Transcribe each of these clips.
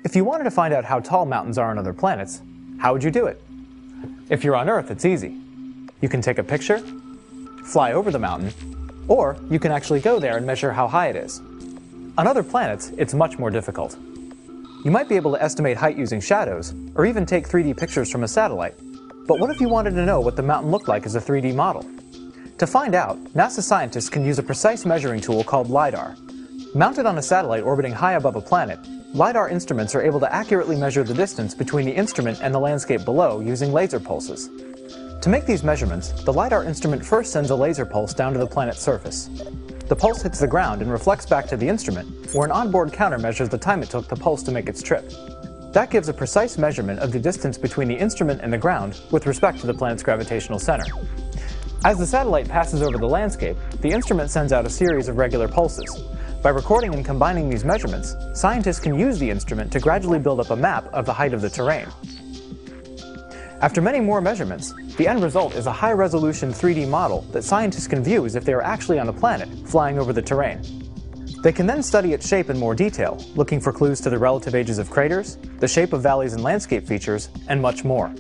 If you wanted to find out how tall mountains are on other planets, how would you do it? If you're on Earth, it's easy. You can take a picture, fly over the mountain, or you can actually go there and measure how high it is. On other planets, it's much more difficult. You might be able to estimate height using shadows, or even take 3D pictures from a satellite. But what if you wanted to know what the mountain looked like as a 3D model? To find out, NASA scientists can use a precise measuring tool called LIDAR. Mounted on a satellite orbiting high above a planet, LIDAR instruments are able to accurately measure the distance between the instrument and the landscape below using laser pulses. To make these measurements, the LIDAR instrument first sends a laser pulse down to the planet's surface. The pulse hits the ground and reflects back to the instrument, where an onboard counter measures the time it took the pulse to make its trip. That gives a precise measurement of the distance between the instrument and the ground with respect to the planet's gravitational center. As the satellite passes over the landscape, the instrument sends out a series of regular pulses. By recording and combining these measurements, scientists can use the instrument to gradually build up a map of the height of the terrain. After many more measurements, the end result is a high-resolution 3D model that scientists can view as if they are actually on a planet flying over the terrain. They can then study its shape in more detail, looking for clues to the relative ages of craters, the shape of valleys and landscape features, and much more.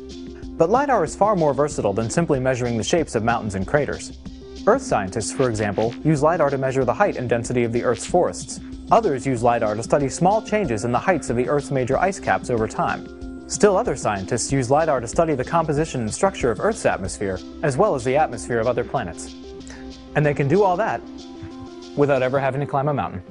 But LIDAR is far more versatile than simply measuring the shapes of mountains and craters. Earth scientists, for example, use LIDAR to measure the height and density of the Earth's forests. Others use LIDAR to study small changes in the heights of the Earth's major ice caps over time. Still other scientists use LIDAR to study the composition and structure of Earth's atmosphere, as well as the atmosphere of other planets. And they can do all that without ever having to climb a mountain.